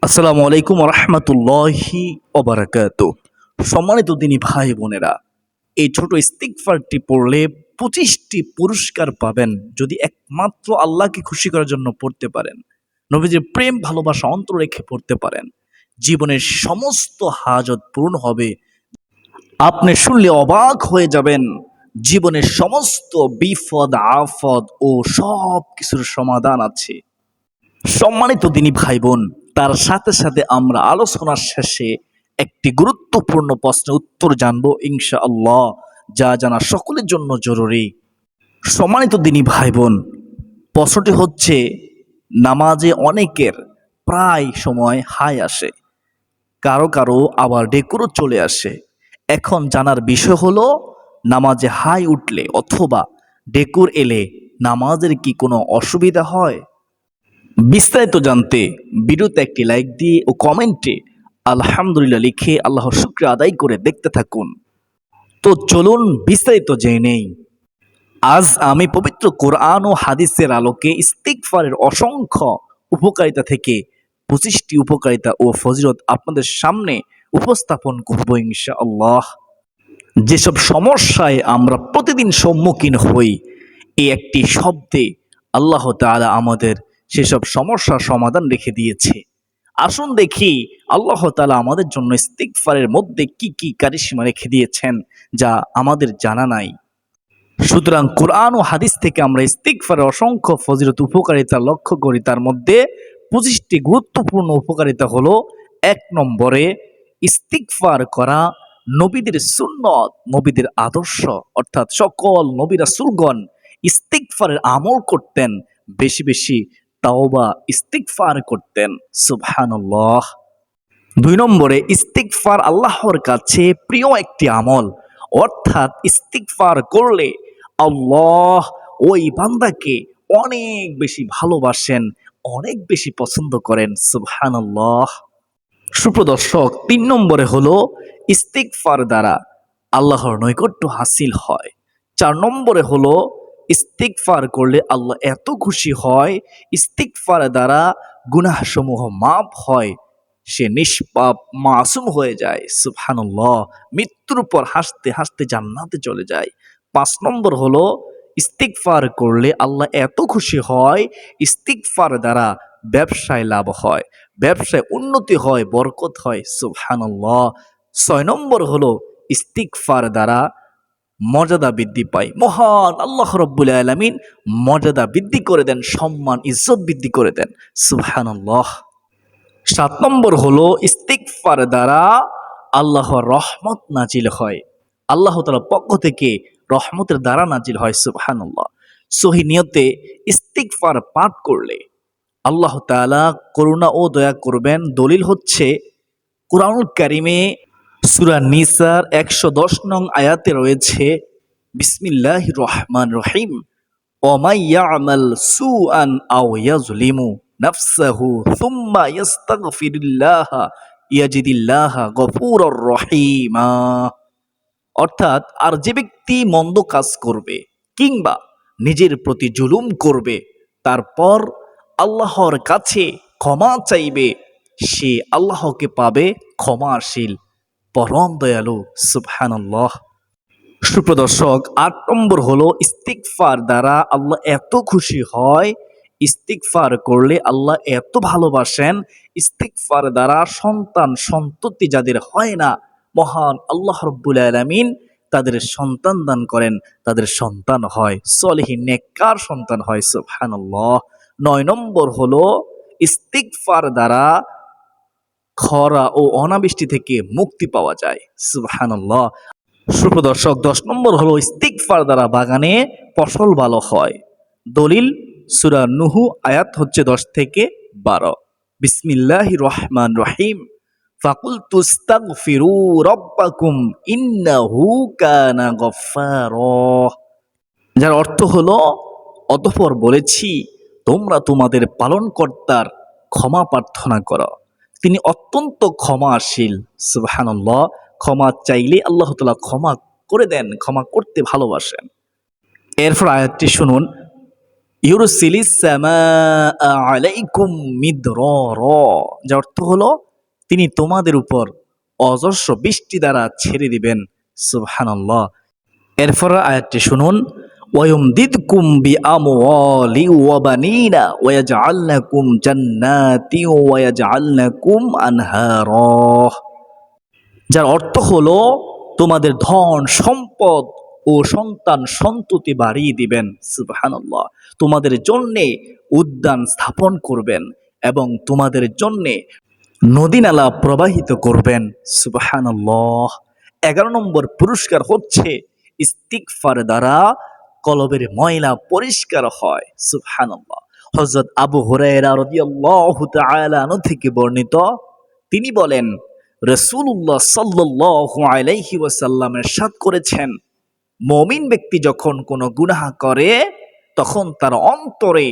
আসসালামু আলাইকুম রহমতুল্লাহি ওবারাকাতু। সম্মানিত দিনী ভাই বোনেরা, এই ছোট ইস্তিগফারটি পড়লে 25টি পুরস্কার পাবেন যদি একমাত্র আল্লাহকে খুশি করার জন্য পড়তে পারেন। নবীজির প্রেম ভালোবাসা অন্তর রেখে পড়তে পারেন। জীবনের সমস্ত হাজত পূরণ হবে। আপনি শুনলে অবাক হয়ে যাবেন। জীবনের সমস্ত বিপদ আপদ ও সব কিছুর সমাধান আছে। সম্মানিত দিনী ভাই বোন, তার সাথে সাথে আমরা আলোচনার শেষে একটি গুরুত্বপূর্ণ প্রশ্নের উত্তর জানবো ইনশাআল্লাহ, যা জানা সকলের জন্য জরুরি। সম্মানিত দিনী ভাই বোন, প্রশ্নটি হচ্ছে, নামাজে অনেকের প্রায় সময় হাই আসে, কারো কারো আবার ডেকুরও চলে আসে। এখন জানার বিষয় হলো, নামাজে হাই উঠলে অথবা ডেকুর এলে নামাজের কি কোনো অসুবিধা হয়? বিস্তারিত জানতে ভিডিওতে একটি লাইক দিয়ে ও কমেন্টে আলহামদুলিল্লাহ লিখে আল্লাহর শুকরিয়া আদায় করে দেখতে থাকুন। তো চলুন বিস্তারিত জেনে নেই। আজ আমি পবিত্র কোরআন ও হাদিসের আলোকে ইস্তিগফারের অসংখ্য উপকারিতা থেকে 25টি উপকারিতা ও ফজিলত আপনাদের সামনে উপস্থাপন করব ইনশাআল্লাহ। যেসব সমস্যায় আমরা প্রতিদিন সম্মুখীন হই, এই একটি শব্দে আল্লাহ তাআলা আমাদের সেসব সমস্যার সমাধান রেখে দিয়েছে। আসুন দেখি আল্লাহ তাআলা আমাদের জন্য ইস্তিগফারের মধ্যে কি কি কারিশমা রেখে দিয়েছেন, যা আমাদের জানা নাই। সুতরাং কোরআন ও হাদিস থেকে আমরা ইস্তিগফারের অসংখ্য ফজিলত উপকারিতা লক্ষ্য করি। তার মধ্যে 25টি গুরুত্বপূর্ণ উপকারিতা হলো, 1 নম্বরে, ইস্তিগফার করা নবীদের সুন্নত, নবীদের আদর্শ। অর্থাৎ সকল নবী রাসূলগণ ইস্তিগফারের আমল করতেন, বেশি বেশি তাওবা ইস্তিগফার করতেন। সুবহানাল্লাহ। 2 নম্বরে, ইস্তিগফার আল্লাহর কাছে প্রিয় একটি আমল। অর্থাৎ ইস্তিগফার করলে আল্লাহ ওই বান্দাকে অনেক বেশি ভালোবাসেন, অনেক বেশি পছন্দ করেন। সুবহানাল্লাহ। সুপ্রদর্শক, 3 নম্বরে হলো, ইস্তিগফার দ্বারা আল্লাহর নৈকট্য হাসিল হয়। 4 নম্বরে হলো, ইস্তিগফার করলে আল্লাহ এত খুশি হয়, ইস্তিগফার দ্বারা গুনাহসমূহ মাফ হয়, সে নিষ্পাপ মাসুম হয়ে যায়। সুবহানাল্লাহ। মৃত্যুর পর হাসতে হাসতে জান্নাতে চলে যায়। 5 নম্বর হলো, ইস্তিগফার করলে আল্লাহ এত খুশি হয়, ইস্তিগফার দ্বারা ব্যবসায় লাভ হয়, ব্যবসায় উন্নতি হয়, বরকত হয়। সুবহানাল্লাহ। 6 নম্বর হলো, ইস্তিগফার দ্বারা মর্যাদা বৃদ্ধি পায়। মহান আল্লাহ রাব্বুল আলামিন মর্যাদা বৃদ্ধি করে দেন, সম্মান ইজ্জত বৃদ্ধি করে দেন। সুবহানাল্লাহ। 7 নম্বর হলো, ইস্তিগফার দ্বারা আল্লাহর রহমত নাজিল হয়। আল্লাহ তাআলার পক্ষ থেকে রহমতের দ্বারা নাজিল হয়। সুবহানাল্লাহ। সহিহ নিয়তে ইস্তিগফার পাঠ করলে আল্লাহ তাআলা করুণা ও দয়া করবেন। দলিল হচ্ছে, কুরআনুল কারীমে সূরা নিসার 110 নং আয়াতে রয়েছে, বিসমিল্লাহির রহমানির রহিম, ওয়ামাই ইয়ামাল সুআন আও ইয়াজলিমু নাফসাহু সুম্মা ইস্তাগফিরুল্লাহা ইয়াজিদিল্লাহা গফুরুর রহিমা। অর্থাৎ, আর যে ব্যক্তি মন্দ কাজ করবে কিংবা নিজের প্রতি জুলুম করবে, তারপর আল্লাহর কাছে ক্ষমা চাইবে, সে আল্লাহকে পাবে ক্ষমাশীল, পরম দয়ালু। সুবহানাল্লাহ। সুপ্রদর্শক, 8 নম্বর হলো, ইস্তিগফার দ্বারা আল্লাহ এত খুশি হয়, ইস্তিগফার করলে আল্লাহ এত ভালোবাসেন, ইস্তিগফার দ্বারা সন্তান সন্ততি যাদের হয় না, মহান আল্লাহ রাব্বুল আলামিন তাদের সন্তান দান করেন, তাদের সন্তান হয়, সলিহিন নেককার সন্তান হয়। সুবহানাল্লাহ। 9 নম্বর হলো, ইস্তিগফার দ্বারা খরা ও অনাবৃষ্টি থেকে মুক্তি পাওয়া যায়। সুবহানাল্লাহ। সুপ্রদর্শক, 10 নম্বর হলো, ইস্তিগফার দ্বারা বাগানে ফসল ভালো হয়। দলিল সূরা নূহ আয়াত হচ্ছে 10 থেকে 12। বিসমিল্লাহির রহমানির রহিম, ফাকুলতু ইস্তাগফিরু রাব্বাকুম ইন্নাহু কানা গফফারা। যার অর্থ হলো, অতঃপর বলেছি, তোমরা তোমাদের পালনকর্তার ক্ষমা প্রার্থনা করো, তিনি অত্যন্ত ক্ষমাশীল। সুবহানাল্লাহ। ক্ষমা চাইলে আল্লাহ তাআলা ক্ষমা করে দেন, ক্ষমা করতে ভালোবাসেন। এরপর আয়াতটি শুনুন, ইউরসিলিস সামাআ আলাইকুম মিদরারা, যার অর্থ হলো তিনি তোমাদের উপর অজস্র বৃষ্টি দ্বারা ছেড়ে দিবেন। সুবহানাল্লাহ। এরপর আয়াতটি শুনুন, ওয়ায়ুমদিদকুম বিআমওয়ালি ওয়া বানিনা ওয়ায়াজআল লাকুম জান্নাতি ওয়ায়াজআল লাকুম আনহারা, যার অর্থ হলো তোমাদের ধন সম্পদ ও সন্তান সন্ততি বাড়িয়ে দিবেন। সুবহানাল্লাহ। তোমাদের জন্যে উদ্যান স্থাপন করবেন এবং তোমাদের জন্যে নদী নালা প্রবাহিত করবেন। সুবহানাল্লাহ। 11 নম্বর পুরস্কার হচ্ছে ইস্তিগফার দ্বারা কলবের ময়লা পরিষ্কার হয়। সুবহানাল্লাহ। হযরত আবু হুরায়রা রাদিয়াল্লাহু তাআলা আনহু থেকে বর্ণিত, তিনি বলেন রাসূলুল্লাহ সাল্লাল্লাহু আলাইহি ওয়াসাল্লাম ইরশাদ করেছেন, মুমিন ব্যক্তি যখন কোনো গুনাহ করে তখন তার অন্তরে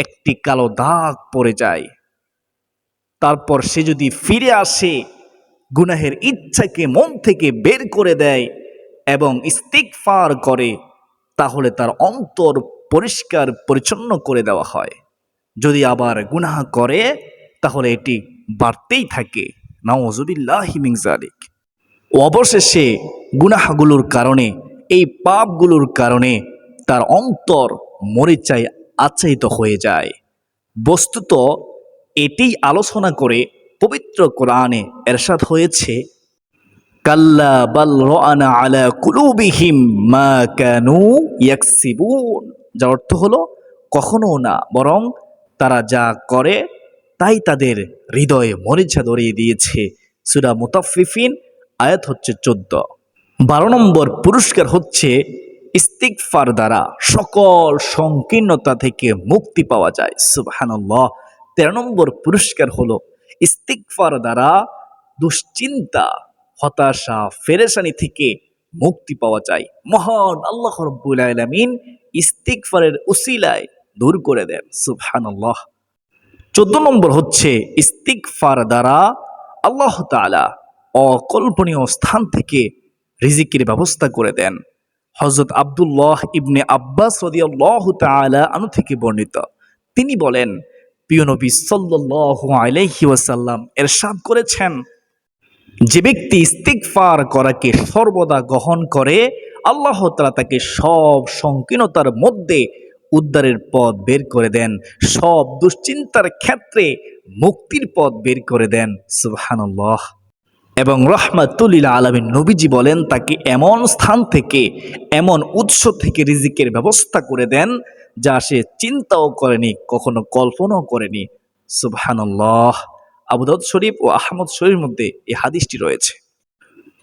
একটি কালো দাগ পড়ে যায়। তারপর সে যদি ফিরে আসে, গুনাহের ইচ্ছাকে মন থেকে বের করে দেয় এবং ইস্তিগফার করে, তাহলে তার অন্তর পরিষ্কার পরিচ্ছন্ন করে দেওয়া হয়। যদি আবার গুনাহ করে তাহলে এটি বাড়তেই থাকে। নাউযুবিল্লাহি মিন যালিক। অবশেষে গুনাহগুলোর কারণে, এই পাপগুলোর কারণে তার অন্তর মরিচায় আচ্ছাদিত হয়ে যায়। বস্তুত এটি আলোচনা করে পবিত্র কোরআনে এরশাদ হয়েছে, কাল্লা বাল রানা আলা কুলুবিহিম মা কানু ইয়াকসিবুন, যার অর্থ হলো কখনো না, বরং তারা যা করে তাই তাদের হৃদয়ে মরিচা ধরিয়ে দিয়েছে। সূরা মুতাফফিফিন আয়াত হচ্ছে 14। 12 নম্বর পুরস্কার হচ্ছে ইস্তিগফার দ্বারা সকল সংকীর্ণতা থেকে মুক্তি পাওয়া যায়। সুবহানাল্লাহ। 13 নম্বর পুরস্কার হলো ইস্তিগফার দ্বারা দুশ্চিন্তা, হতাশা, পেরেশানি থেকে মুক্তি পাওয়া যায়। মহান আল্লাহ রাব্বুল আলামিন ইস্তিগফারের উসিলায় দূর করে দেন। সুবহানাল্লাহ। 14 নম্বর হচ্ছে ইস্তিগফার দ্বারা আল্লাহ তাআলা অকল্পনীয় স্থান থেকে রিজিকের ব্যবস্থা করে দেন। হযরত আব্দুল্লাহ ইবনে আব্বাস রাদিয়াল্লাহু তাআলা আনহু থেকে বর্ণিত, তিনি বলেন প্রিয় নবী সাল্লাল্লাহু আলাইহি ওয়াসাল্লাম ইরশাদ করেছেন, যে ব্যক্তি ইস্তিগফার করাকে সর্বদা গ্রহণ করে, আল্লাহ তাআলা তাকে সব সংকীর্ণতার মধ্যে উদ্ধারের পথ বের করে দেন, সব দুশ্চিন্তার ক্ষেত্রে মুক্তির পথ বের করে দেন। সুবহানাল্লাহ। এবং রাহমাতুল লিল আলামিন নবীজি বলেন, তাকে এমন স্থান থেকে, এমন উৎস থেকে রিজিকের ব্যবস্থা করে দেন যা সে চিন্তাও করেনি, কখনো কল্পনাও করেনি। সুবহানাল্লাহ। আবু দাউদ শরীফ ও আহমদ শরীফের মধ্যে এই হাদিসটি রয়েছে।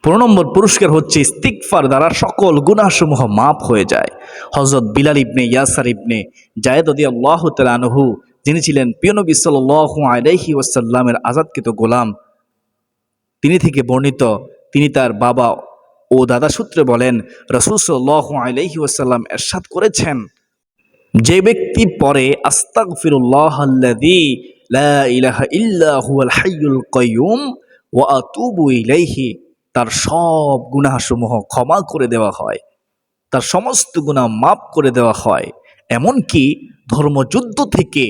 15 নম্বর পুরস্কার হচ্ছে ইস্তিগফার দ্বারা সকল গুনাহসমূহ মাফ হয়ে যায়। হযরত বিলাল ইবনে ইয়াসার ইবনে জায়েদ রাদিয়াল্লাহু তাআলা আনহু, যিনি ছিলেন প্রিয় নবী সাল্লাল্লাহু আলাইহি ওয়াসাল্লামের আযাদকৃত গোলাম, তিনি থেকে বর্ণিত, তিনি তার বাবা ও দাদা সূত্রে বলেন রাসূল সাল্লাল্লাহু আলাইহি ওয়াসাল্লাম ইরশাদ করেছেন, যে ব্যক্তি পড়ে আস্তাগফিরুল্লাহাল্লাযী লা ইলাহা ইল্লা হুয়াল হাইয়ুল কাইয়্যুম ওয়া আতুবু ইলাইহি, তার সব গুনাহসমূহ ক্ষমা করে দেওয়া হয়, তার সমস্ত গুনাহ মাফ করে দেওয়া হয়, এমনকি ধর্মযুদ্ধ থেকে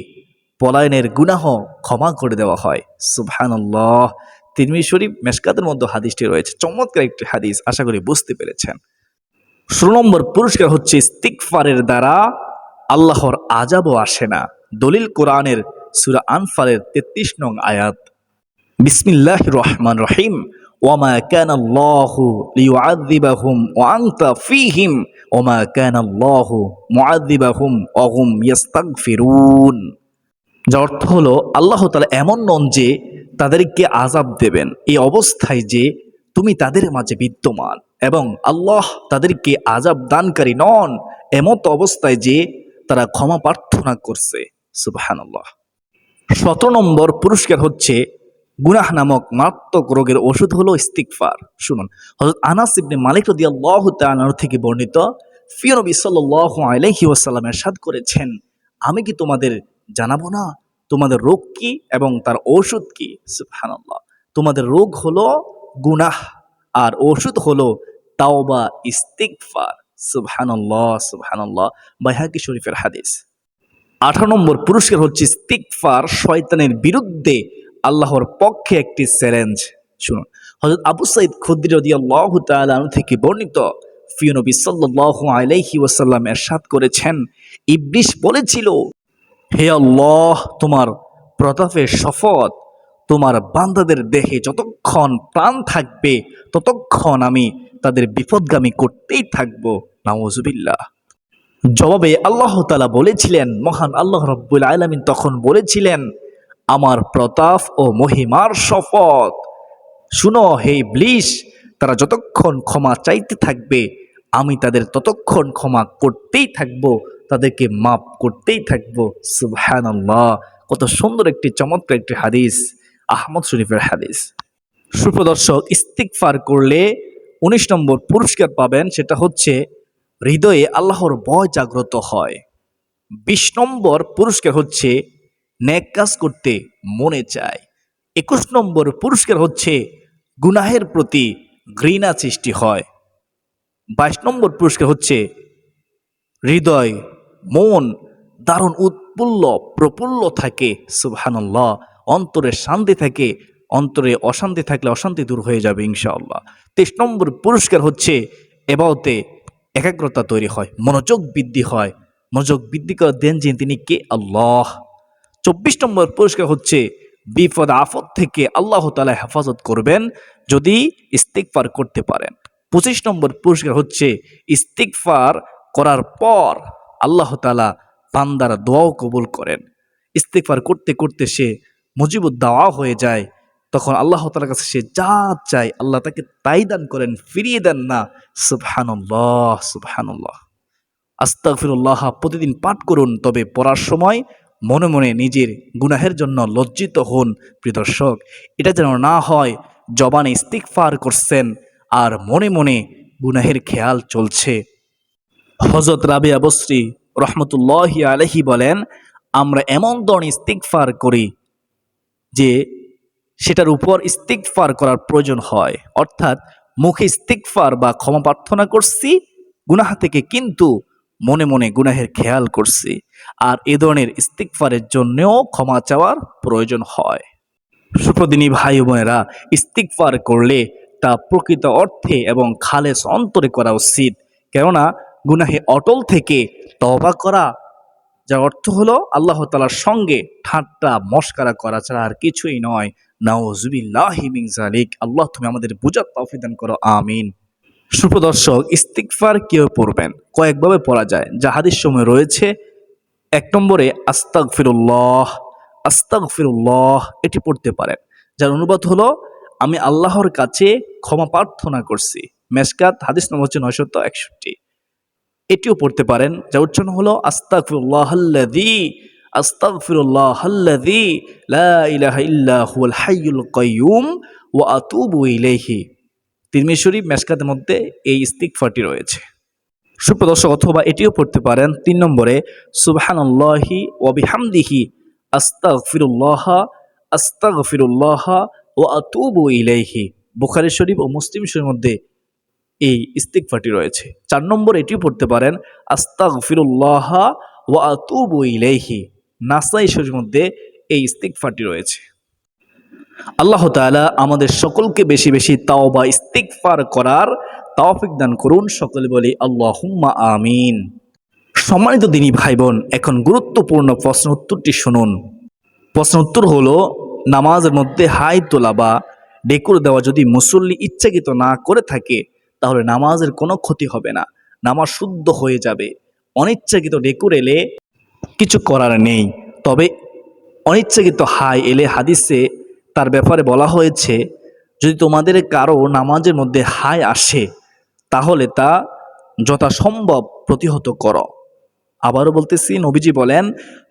পলায়নের গুনাহ ক্ষমা করে দেওয়া হয়। সুবহানাল্লাহ। তিরমিজি শরীফ মেশকাতের মধ্যে হাদিসটি রয়েছে। চমৎকার একটি হাদিস, আশা করি বুঝতে পেরেছেন। 16 নম্বর পুরস্কার হচ্ছে ইস্তিগফারের দ্বারা আল্লাহর আযাবও আসে না। দলিল কোরআনের সূরা আনফালের 33 নং আয়াত, বিসমিল্লাহির রহমানির রহিম, ওয়ামা কানাল্লাহু লিয়ুআযিবাহুম ওয়া আনতা ফীহিম ওয়ামা কানাল্লাহু মুআযিবাহুম ওয়া হুম ইস্তাগফিরুন, যার অর্থ হলো আল্লাহ তাআলা এমন নন যে তাদেরকে আযাব দেবেন এই অবস্থায় যে তুমি তাদের মাঝে বিদ্যমান, এবং আল্লাহ তাদেরকে আযাব দানকারী নন এমত অবস্থায় যে তারা ক্ষমা প্রার্থনা করছে। সুবহানাল্লাহ। 17 নম্বর পুরস্কার হচ্ছে গুনাহ নামক মারাত্মক রোগের ওষুধ হলো ইস্তিগফার। শুনুন, হযরত আনাস ইবনে মালিক রাদিয়াল্লাহু তাআলা থেকে বর্ণিত, প্রিয় নবী সাল্লাল্লাহু আলাইহি ওয়াসাল্লাম ইরশাদ করেছেন, আমি কি তোমাদের জানাবো না তোমাদের রোগ কি এবং তার ঔষধ কি? সুবহানাল্লাহ। তোমাদের রোগ হলো গুনাহ আর ঔষধ হলো তাওবা, ইস্তিগফার। সুবহানাল্লাহ, সুবহানাল্লাহ। বাইহাকি শরীফের হাদিস। 18 নম্বর পুরস্কার হচ্ছে ইস্তিগফার শয়তানের বিরুদ্ধে আল্লাহর পক্ষে একটি চ্যালেঞ্জ। শুনুন, হযরত আবু সাঈদ খুদরি রাদিয়াল্লাহু তাআলা আনহু থেকে বর্ণিত, প্রিয় নবী সাল্লাল্লাহু আলাইহি ওয়াসাল্লাম ইরশাদ করেছেন, ইবলিস বলেছিল, হে আল্লাহ, তোমার প্রতাপের শপথ, তোমার বান্দাদের দেহে যতক্ষণ প্রাণ থাকবে ততক্ষণ আমি তাদের বিপদগামী করতেই থাকবো। নাউজুবিল্লাহ। জবাবে আল্লাহ তাআলা বলেছিলেন, মহান আল্লাহ রাব্বুল আলামিন তখন বলেছিলেন, আমার প্রতাপ ও মহিমার শপথ, শুনো হে ইবলিস, তারা যতক্ষণ ক্ষমা চাইতে থাকবে আমি তাদের ততক্ষণ ক্ষমা করতেই থাকবো, তাদেরকে মাফ করতেই থাকবো। সুবহানাল্লাহ। কত সুন্দর একটি চমৎকার একটি হাদিস, আহমদ শরীফের হাদিস। সুপ্রদর্শক, ইস্তিগফার করলে 19 নম্বর পুরস্কার পাবেন, সেটা হচ্ছে হৃদয়ে আল্লাহর ভয় জাগ্রত হয়। 20 নম্বর পুরস্কার হচ্ছে নেক কাজ করতে মনে চায়। 21 নম্বর পুরস্কার হচ্ছে গুনাহের প্রতি ঘৃণা সৃষ্টি হয়। 22 নম্বর পুরস্কার হচ্ছে হৃদয়, মন দারুণ উৎফুল্ল প্রফুল্ল থাকে। সুবহানাল্লাহ। অন্তরে শান্তি থাকে, অন্তরে অশান্তি থাকলে অশান্তি দূর হয়ে যাবে ইনশাআল্লাহ। 23 নম্বর পুরস্কার হচ্ছে এবাদতে একাগ্রতা তৈরি হয়, মনোযোগ বৃদ্ধি হয়। মনোযোগ বৃদ্ধি করে দেন যে তিনি কে? আল্লাহ। 24 নম্বর পুরস্কার হচ্ছে বিপদ আফত থেকে আল্লাহ তাআলা হেফাজত করবেন যদি ইস্তিগফার করতে পারেন। 25 নম্বর পুরস্কার হচ্ছে ইস্তিগফার করার পর আল্লাহ তাআলা বান্দার দোয়াও কবুল করেন। ইস্তিগফার করতে করতে সে মুজিবুদ দাওয়া হয়ে যায়, তখন আল্লাহ তাআলার কাছে সে যা চায় আল্লাহ তাকে তাই দান করেন, ফিরিয়ে দেন না। সুবহানাল্লাহ, সুবহানাল্লাহ। আস্তাগফিরুল্লাহ প্রতিদিন পাঠ করুন, তবে পড়ার সময় মনে মনে নিজের গুনাহের জন্য লজ্জিত হন। প্রিয় দর্শক, এটা যেন না হয় জবানে ইস্তিগফার করছেন আর মনে মনে গুনাহের খেয়াল চলছে। হযরত রাবিয়া বসরি রহমতুল্লাহি আলাইহি বলেন, আমরা এমন ধরনের ইস্তিগফার করি যে সেটার উপর ইস্তিগফার করার প্রয়োজন হয়, অর্থাৎ মুখে ইস্তিগফার বা ক্ষমা প্রার্থনা করছি গুনাহ থেকে, কিন্তু মনে মনে গুনাহের খেয়াল করছি, আর এ ধরনের ইস্তিগফারের জন্যও ক্ষমা চাওয়ার প্রয়োজন হয়। সুপ্রদিনী ভাই বোনেরা, ইস্তিগফার করলে তা প্রকৃত অর্থে এবং খালেস অন্তরে করা উচিত, কেননা গুনাহে অটল থেকে তওবা করা, যার অর্থ হলো আল্লাহ তাআলার সঙ্গে ঠাট্টা মশকরা করা ছাড়া আর কিছুই নয়। নাউজুবিল্লাহি মিন যালিক। আল্লাহ তুমি আমাদের বুঝার তৌফিক দান করো, আমিন। সুপ্রদর্শক, ইস্তিগফার কেউ পড়বেন, কয়েকভাবে পড়া যায়, যা হাদিস সময় রয়েছে। 1 নম্বরে আস্তাগফিরুল্লাহ, আস্তাগফিরুল্লাহ এটি পড়তে পারেন, যার অনুবাদ হলো আমি আল্লাহর কাছে ক্ষমা প্রার্থনা করছি। মেশকাত হাদিস নম্বর হচ্ছে 961। এটিও পড়তে পারেন, যার উচ্চারণ হলো আস্তাগফিরুল্লাহাল্লাযী, আস্তাগফিরুল্লাহাল্লাযী লা ইলাহা ইল্লা হুয়াল হাইয়ুল কাইয়্যুম ওয়া আতুবু ইলাইহি। তিরমিজি শরীফ, মেশকাতের মধ্যে এই ইস্তিগফারটি রয়েছে। সুপ্রদর্শক, অথবা এটিও পড়তে পারেন 3 নম্বরে সুবহানাল্লাহি ওয়া বিহামদিহি আস্তাগফিরুল্লাহ, আস্তাগফিরুল্লাহ ওয়া আতুবু ইলাইহি। বুখারী শরীফ ও মুসলিম শরীফের মধ্যে এই ইস্তিগফারটি রয়েছে। 4 নম্বর এটিও পড়তে পারেন আস্তাগফিরুল্লাহ ওয়া আতুবু ইলাইহি। নাসাই শরীফের মধ্যে এই ইস্তিগফারটি রয়েছে। আল্লাহ তাআলা আমাদের সকলকে বেশি বেশি তাওবা ইস্তিগফার করার তৌফিক দান করুন। সকলে বলি আল্লাহুম্মা আমিন। সম্মানিত দিনী ভাই বোন, এখন গুরুত্বপূর্ণ প্রশ্ন উত্তরটি শুনুন। প্রশ্ন উত্তর হলো, নামাজের মধ্যে হাই তোলা বা ডেকুর দেওয়া যদি মুসল্লি ইচ্ছাকৃত না করে থাকে তাহলে নামাজের কোনো ক্ষতি হবে না, নামাজ শুদ্ধ হয়ে যাবে। অনিচ্ছাকৃত ডেকুর এলে কিছু করার নেই, তবে অনিচ্ছাকৃত হাই এলে হাদিসে তার ব্যাপারে বলা হয়েছে, যদি তোমাদের কারো নামাজের মধ্যে হাই আসে তাহলে তা যথাসম্ভব প্রতিহত করো। আবারও বলতেছি, নবীজি বলেন,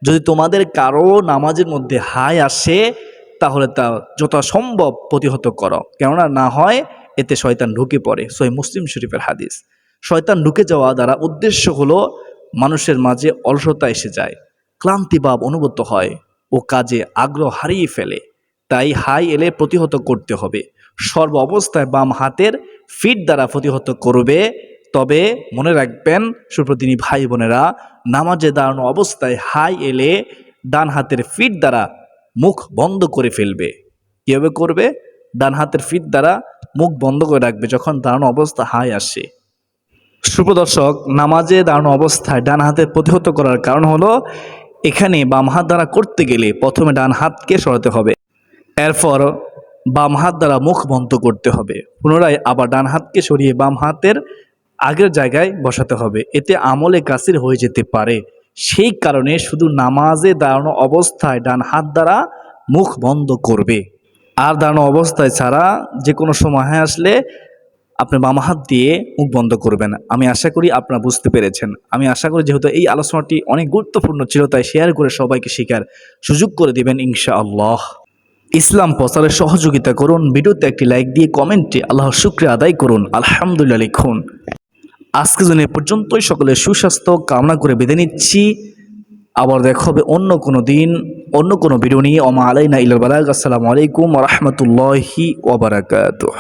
যদি তোমাদের কারো নামাজের মধ্যে হাই আসে তাহলে তা যথাসম্ভব প্রতিহত করো, কেননা না হয় এতে শয়তান ঢুকে পড়ে। সহিহ মুসলিম শরীফের হাদিস। শয়তান ঢুকে যাওয়া দ্বারা উদ্দেশ্য হলো মানুষের মাঝে অলসতা এসে যায়, ক্লান্তিভাব অনুভূত হয় ও কাজে আগ্রহ হারিয়ে ফেলে। তাই হাই এলে প্রতিহত করতে হবে। সর্ব অবস্থায় বাম হাতের ফিট দ্বারা প্রতিহত করবে, তবে মনে রাখবেন সুপ্রতিনি ভাই বোনেরা, নামাজে দাঁড়ানো অবস্থায় হাই এলে ডান হাতের ফিট দ্বারা মুখ বন্ধ করে ফেলবে। কীভাবে করবে? ডান হাতের ফিট দ্বারা মুখ বন্ধ করে রাখবে যখন দাঁড়ানো অবস্থা হাই আসে। সুপ্রদর্শক, নামাজে দাঁড়ানো অবস্থায় ডান হাতে প্রতিহত করার কারণ হলো এখানে বাম হাত দ্বারা করতে গেলে প্রথমে ডান হাতকে সরাতে হবে, এরপর বাম হাত দ্বারা মুখ বন্ধ করতে হবে, পুনরায় আবার ডান হাতকে সরিয়ে বাম হাতের আগের জায়গায় বসাতে হবে। এতে আমলে কাসির হয়ে যেতে পারে। সেই কারণে শুধু নামাজে দাঁড়ানো অবস্থায় ডান হাত দ্বারা মুখ বন্ধ করবে, আর দাঁড়ানো অবস্থায় ছাড়া যে কোনো সময় আসলে আপনি বাম হাত দিয়ে মুখ বন্ধ করবেন। আমি আশা করি আপনারা বুঝতে পেরেছেন। আমি আশা করি যেহেতু এই আলোচনাটি অনেক গুরুত্বপূর্ণ ছিল, তাই শেয়ার করে সবাইকে শেখার সুযোগ করে দিবেন ইনশাআল্লাহ। ইসলাম প্রচারে সহযোগিতা করুন, ভিডিওতে একটি লাইক দিয়ে কমেন্টে আল্লাহর শুকরিয়া আদায় করুন, আলহামদুলিল্লাহ লিখুন। আজকের জন্য এ পর্যন্তই। সকলের সুস্বাস্থ্য কামনা করে বিদায় নিচ্ছি। আবার দেখা হবে অন্য কোনো দিন, অন্য কোনো ভিডিও নিয়ে। ওমা আলাইনা ইল্লাল বালাগ। আসসালামু আলাইকুম ওয়া রাহমাতুল্লাহি ওয়া বারাকাতুহু।